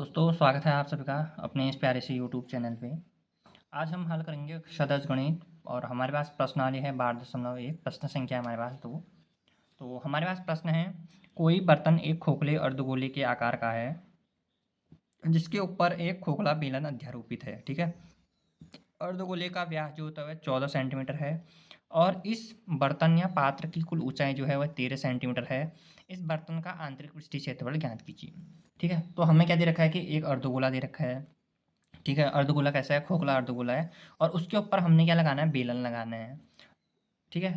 दोस्तों स्वागत है आप सभी का अपने इस प्यारे से यूट्यूब चैनल पे। आज हम हल करेंगे सदस्य गणित और हमारे पास प्रश्नावली है 12.1 प्रश्न संख्या है हमारे पास 2। तो हमारे पास प्रश्न है, कोई बर्तन एक खोखले अर्धगोले के आकार का है जिसके ऊपर एक खोखला बेलन अध्यारोपित है। ठीक है, अर्धगोले का व्यास जो होता है 14 सेंटीमीटर है और इस बर्तन या पात्र की कुल ऊंचाई जो है वह 13 सेंटीमीटर है। इस बर्तन का आंतरिक पृष्ठीय क्षेत्रफल ज्ञात कीजिए। ठीक है, तो हमें क्या दे रखा है कि एक अर्धगोला दे रखा है। ठीक है, अर्धगोला कैसा है, खोखला अर्धगोला है और उसके ऊपर हमने क्या लगाना है, बेलन लगाना है। ठीक है,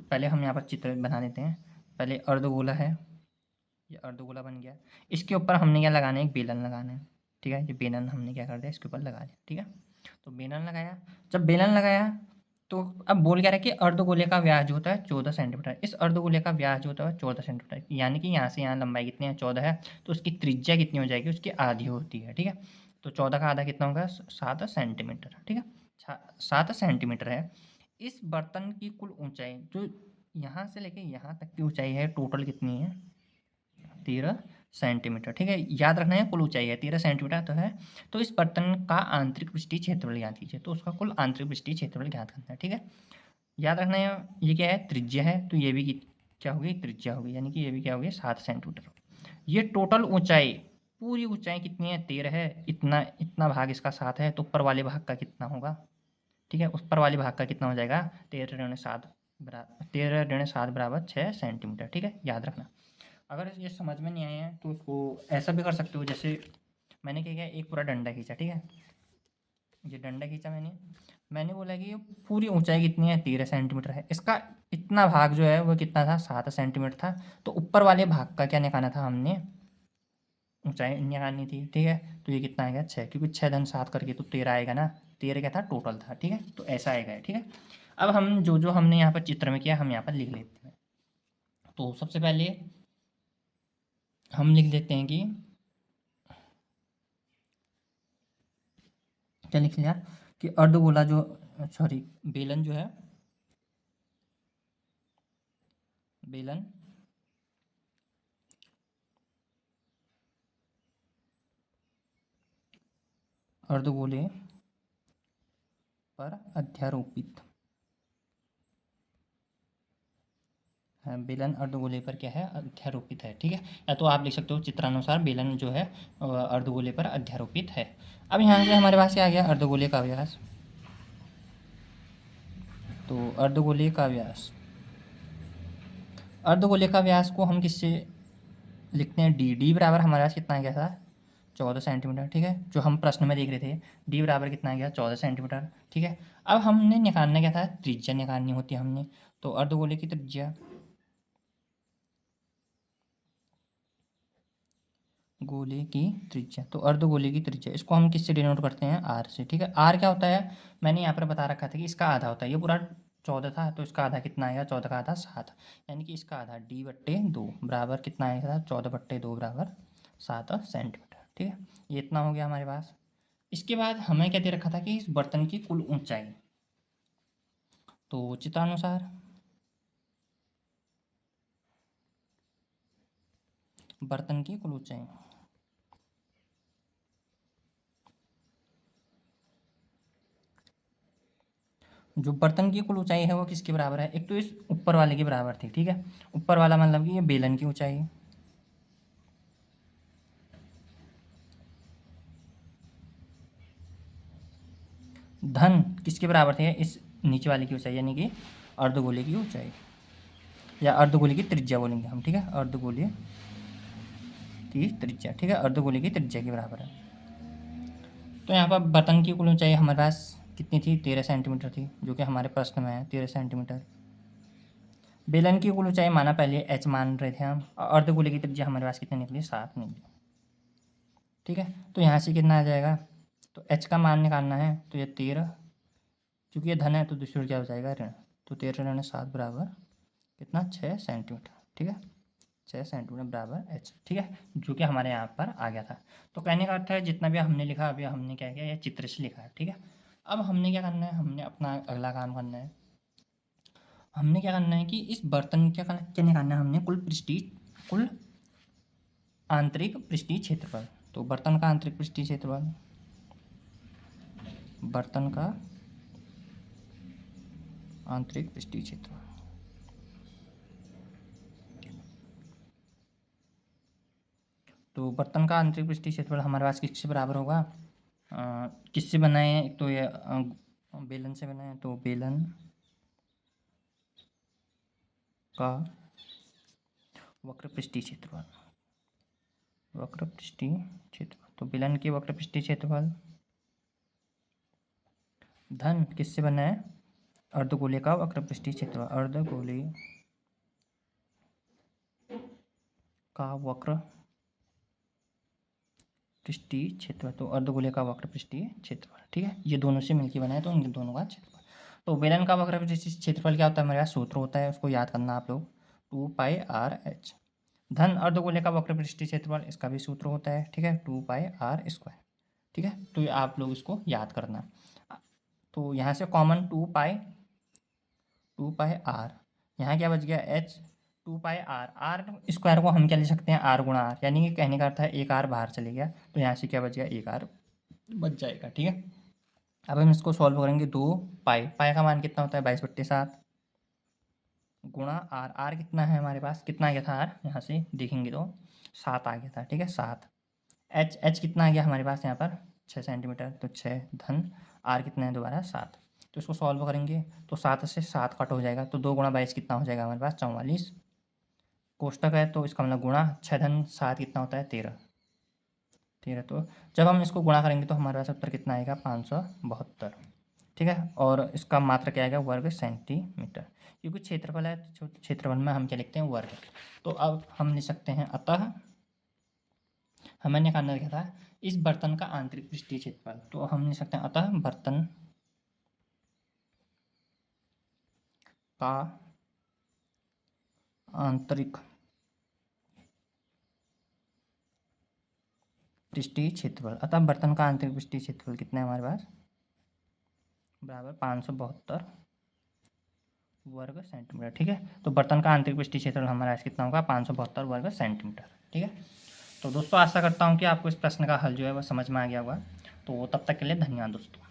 पहले हम यहाँ पर चित्र बना लेते हैं। पहले अर्धगोला है, ये अर्धगोला बन गया। इसके ऊपर हमने क्या लगाना है, एक बेलन लगाना है। ठीक है, ये बेलन हमने क्या कर दिया, इसके ऊपर लगा दिया। ठीक है, तो बेलन लगाया। जब बेलन लगाया तो अब बोल क्या रहा है कि अर्धगोले का व्यास जो होता है 14 सेंटीमीटर। इस अर्धगोले का व्यास जो होता है 14 सेंटीमीटर, यानी कि यहाँ से यहाँ लंबाई कितनी है, 14 है। तो उसकी त्रिज्या कितनी हो जाएगी, उसकी आधी होती है। ठीक है, तो 14 का आधा कितना होगा, 7 सेंटीमीटर। ठीक है, 7 सेंटीमीटर है। इस बर्तन की कुल ऊंचाई जो यहाँ से लेके यहाँ तक की ऊंचाई है, टोटल कितनी है, 13 सेंटीमीटर। ठीक है, याद रखना है कुल ऊंचाई है 13 सेंटीमीटर तो है। तो इस बर्तन का आंतरिक पृष्ठीय क्षेत्रफल ज्ञात कीजिए, तो उसका कुल आंतरिक पृष्ठीय क्षेत्रफल ज्ञात करना है। ठीक है, याद रखना है ये क्या है, त्रिज्या है, तो ये भी क्या होगी, त्रिज्या होगी, यानी कि ये भी क्या होगी, 7 सेंटीमीटर। ये टोटल ऊंचाई, पूरी ऊंचाई कितनी है, 13 है। इतना इतना भाग इसका 7 है, तो ऊपर वाले भाग का कितना होगा। ठीक है, ऊपर वाले भाग का कितना हो जाएगा, 13 ऋण 7 बराबर 6 सेंटीमीटर। ठीक है, याद रखना। अगर ये समझ में नहीं आए हैं तो उसको ऐसा भी कर सकते हो, जैसे मैंने क्या किया, एक पूरा डंडा खींचा। ठीक है, ये डंडा खींचा मैंने बोला कि ये पूरी ऊंचाई कितनी है, 13 सेंटीमीटर है। इसका इतना भाग जो है वो कितना था, 7 सेंटीमीटर था। तो ऊपर वाले भाग का क्या निकालना था, हमने ऊंचाई निकालनी थी। ठीक है, तो ये कितना आएगा, 6, क्योंकि 6 धन 7 करके तो 13 आएगा ना। 13 क्या था, टोटल था। ठीक है, तो ऐसा आएगा। ठीक है, अब हम जो जो हमने यहाँ पर चित्र में किया हम यहाँ पर लिख लेते हैं। तो सबसे पहले हम लिख लेते हैं कि क्या लिख लिया, कि अर्धगोला जो, सॉरी, बेलन जो है, बेलन अर्धगोले पर अध्यारोपित है। बेलन अर्धगोले पर क्या है, अध्यारोपित है। ठीक है, या तो आप लिख सकते हो चित्रानुसार बेलन जो है अर्धगोले पर अध्यारोपित है। अब यहाँ से हमारे पास क्या आ गया, अर्धगोले का व्यास। तो अर्धगोले का व्यास, अर्धगोले का व्यास को हम किससे लिखते हैं, डी। डी बराबर हमारे पास कितना आ गया था, 14 सेंटीमीटर। ठीक है, जो हम प्रश्न में देख रहे थे, डी बराबर कितना आ गया, 14 सेंटीमीटर। ठीक है, अब हमने निकालना क्या था, त्रिज्या निकालनी होती है हमने। तो अर्धगोले की त्रिज्या, गोले की त्रिज्या, तो अर्धगोले की त्रिज्या इसको हम किससे डिनोट करते हैं, आर से। ठीक है, आर क्या होता है, मैंने यहाँ पर बता रखा था कि इसका आधा होता है, ये पूरा 14 था तो इसका आधा कितना आएगा, 14 का आधा 7, यानी कि इसका आधा D/2 बराबर कितना आएगा, 14/2 बराबर 7 सेंटीमीटर। ठीक है, ये इतना हो गया हमारे पास। इसके बाद हमें क्या दे रखा था कि इस बर्तन की कुल ऊंचाई, तो चित्रानुसार बर्तन की कुल ऊंचाई, जो बर्तन की कुल ऊंचाई है वो किसके बराबर है, एक तो इस ऊपर वाले के बराबर थी। ठीक है, ऊपर वाला मतलब कि ये बेलन की ऊंचाई, धन किसके बराबर थे, इस नीचे वाले की ऊंचाई, यानी कि अर्धगोले की ऊंचाई, या अर्धगोले की त्रिज्या बोलेंगे हम। ठीक है, अर्धगोले की त्रिज्या। ठीक है, अर्धगोले की त्रिज्या के बराबर है। तो यहाँ पर बर्तन की कुल ऊंचाई हमारे पास कितनी थी, 13 सेंटीमीटर थी, जो कि हमारे प्रश्न में है 13 सेंटीमीटर। बेलन की कुल ऊंचाई माना पहले h मान रहे थे हम, और अर्धगोले की त्रिज्या हमारे पास कितनी निकली, 7 निकली। ठीक है, तो यहाँ से कितना आ जाएगा, तो h का मान निकालना है, तो ये 13, क्योंकि ये धन है तो दूसरी ओर क्या हो जाएगा, ऋण। तो 13 ऋण 7 बराबर कितना, 6 सेंटीमीटर। ठीक है, 6 सेंटीमीटर बराबर h। ठीक है, जो कि हमारे यहाँ पर आ गया था। तो कहने का अर्थ है जितना भी हमने लिखा अभी हमने क्या किया, ये चित्र से लिखा है। ठीक है, अब हमने क्या करना है, हमने अपना अगला काम करना है। हमने क्या करना है कि इस बर्तन क्या निकालना है, हमने कुल आंतरिक पृष्ठीय क्षेत्रफल। तो बर्तन का आंतरिक पृष्ठीय क्षेत्रफल, बर्तन का आंतरिक पृष्ठीय क्षेत्रफल, तो बर्तन का आंतरिक पृष्ठीय क्षेत्रफल हमारे पास किससे बराबर होगा? किससे बना है? एक तो ये बेलन से बना है, तो बेलन का वक्र पृष्ठीय क्षेत्रफल, वक्र पृष्ठीय क्षेत्रफल, तो बेलन की वक्र पृष्ठीय क्षेत्रफल धन किससे बना है? अर्धगोले का वक्र पृष्ठीय क्षेत्रफल, अर्धगोले का वक्र पृष्ठीय क्षेत्रफल, तो अर्धगोले का वक्र पृष्ठीय क्षेत्रफल। ठीक है, ये दोनों से मिलकर बना है, तो इन दोनों का क्षेत्रफल। तो बेलन का वक्र पृष्ठीय क्षेत्रफल क्या होता है? हमारे पास सूत्र होता है, उसको याद करना आप लोग, 2πr/h। धन अर्धगोले का वक्र पृष्ठीय क्षेत्रफल, इसका भी सूत्र होता है। ठीक है, 2πr²। ठीक है, तो ये आप लोग इसको याद करना। तो यहाँ से कॉमन 2πr, यहाँ क्या बच गया? h, 2πr। आर स्क्वायर को हम क्या ले सकते हैं? r गुणा r, यानी कि कहने का अर्थ है एक r बाहर चले गया, तो यहाँ से क्या बच गया? एक r बच जाएगा। ठीक है, अब हम इसको सॉल्व करेंगे। 2π, पाई का मान कितना होता है? 22/7 गुणा r, r कितना है हमारे पास? कितना आ गया था r? यहाँ से देखेंगे तो 7 आ गया था। ठीक है, 7। h कितना आ गया हमारे पास यहाँ पर? 6 सेंटीमीटर, तो 6 धन r कितना है दोबारा? 7। तो इसको सॉल्व करेंगे तो 7 से 7 कट हो जाएगा, तो 2 गुणा 22 कितना हो जाएगा हमारे पास? 44। कोष्टक है तो इसका मतलब गुणा 6 धन 7 कितना होता है? 13। तो जब हम इसको गुणा करेंगे तो हमारे पास उत्तर कितना आएगा? 572। ठीक है, और इसका मात्रा क्या आएगा? वर्ग सेंटीमीटर, क्योंकि क्षेत्रफल है तो क्षेत्रफल में हम क्या लिखते हैं? वर्ग। तो अब हम लिख सकते हैं, अतः हमें निकालना क्या था? इस बर्तन का आंतरिक पृष्ठीय क्षेत्रफल, तो हम लिख सकते हैं, अतः बर्तन का आंतरिक पृष्ठीय क्षेत्रफल, अतः बर्तन का आंतरिक पृष्ठीय क्षेत्रफल कितना है हमारे पास? बराबर 572 वर्ग सेंटीमीटर। ठीक है, तो बर्तन का आंतरिक पृष्ठीय क्षेत्रफल हमारा कितना होगा? 572 वर्ग सेंटीमीटर। ठीक है, तो दोस्तों आशा करता हूँ कि आपको इस प्रश्न का हल जो है वह समझ में आ गया होगा। तो तब तक के लिए धन्यवाद दोस्तों।